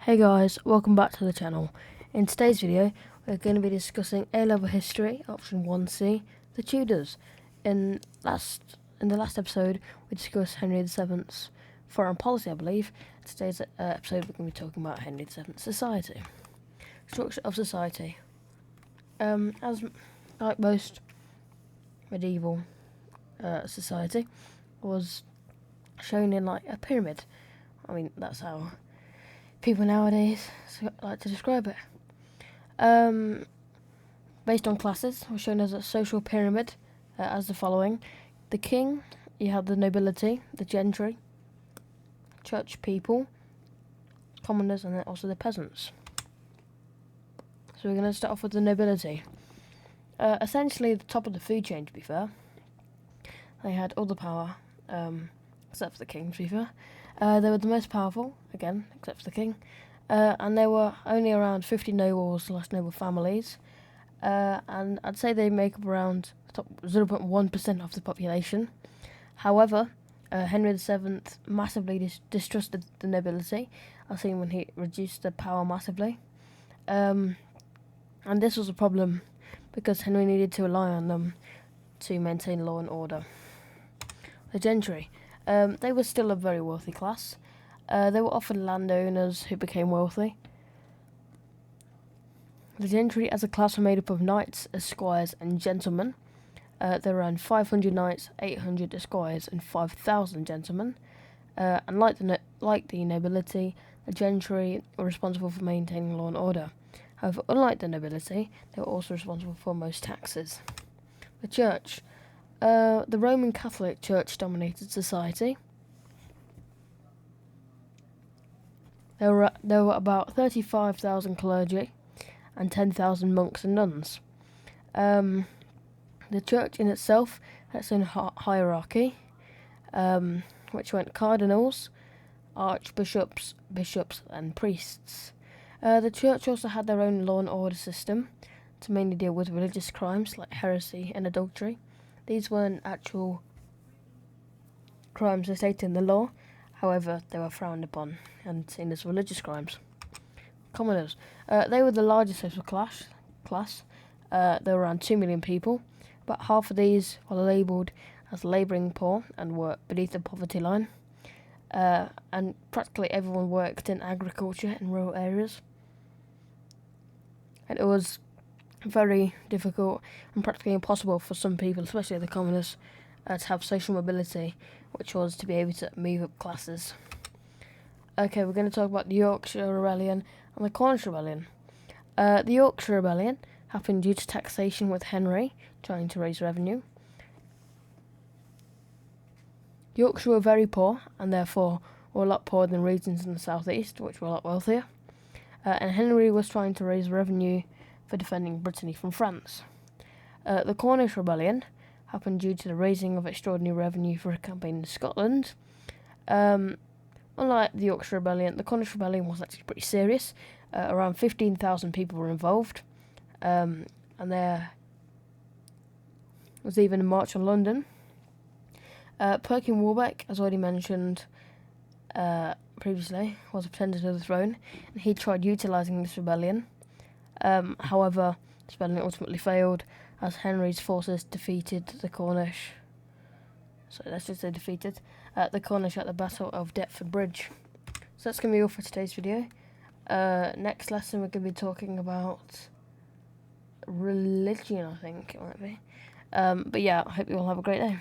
Hey guys, welcome back to the channel. In today's video, we're going to be discussing A-level history, option 1C, the Tudors. In the last episode, we discussed Henry VII's foreign policy, I believe. Today's episode, we're going to be talking about Henry VII's society. Structure of society. As like most medieval society, was shown in like a pyramid. I mean, that's how people nowadays like to describe it. Based on classes, was shown as a social pyramid as the following. The king, you have the nobility, the gentry, church people, commoners, and then also the peasants. So we're going to start off with the nobility. Essentially the top of the food chain, to be fair. They had all the power, except for the king, to be fair. They were the most powerful, again, except for the king. And there were only around 50 noble families. And I'd say they make up around 0.1% of the population. However, Henry VII massively distrusted the nobility, as seen when he reduced their power massively. And this was a problem because Henry needed to rely on them to maintain law and order. The gentry. They were still a very wealthy class. They were often landowners who became wealthy. The gentry as a class were made up of knights, esquires, and gentlemen. There were around 500 knights, 800 esquires, and 5,000 gentlemen. And like the nobility, the gentry were responsible for maintaining law and order. However, unlike the nobility, they were also responsible for most taxes. The church. The Roman Catholic Church dominated society. There were about 35,000 clergy and 10,000 monks and nuns. The church in itself had its own hierarchy, which went cardinals, archbishops, bishops, and priests. The church also had their own law and order system to mainly deal with religious crimes like heresy and adultery. These weren't actual crimes as stated in the law, however, they were frowned upon and seen as religious crimes. Commoners. They were the largest social class. There were around 2 million people. About half of these were labelled as labouring poor and were beneath the poverty line. And practically everyone worked in agriculture in rural areas. And it was very difficult and practically impossible for some people, especially the commoners, to have social mobility, which was to be able to move up classes. Okay, we're going to talk about the Yorkshire Rebellion and the Cornish Rebellion. The Yorkshire Rebellion happened due to taxation, with Henry trying to raise revenue. Yorkshire were very poor and therefore were a lot poorer than regions in the southeast, which were a lot wealthier. And Henry was trying to raise revenue for defending Brittany from France. The Cornish Rebellion happened due to the raising of extraordinary revenue for a campaign in Scotland. Unlike the Yorkshire Rebellion, the Cornish Rebellion was actually pretty serious. Around 15,000 people were involved, and there was even a march on London. Perkin Warbeck, as already mentioned previously, was a pretender to the throne, and he tried utilising this rebellion. However, this rebellion ultimately failed as Henry's forces defeated the Cornish. The Cornish at the Battle of Deptford Bridge. So that's going to be all for today's video. Next lesson we're going to be talking about religion, I think it might be. But yeah, I hope you all have a great day.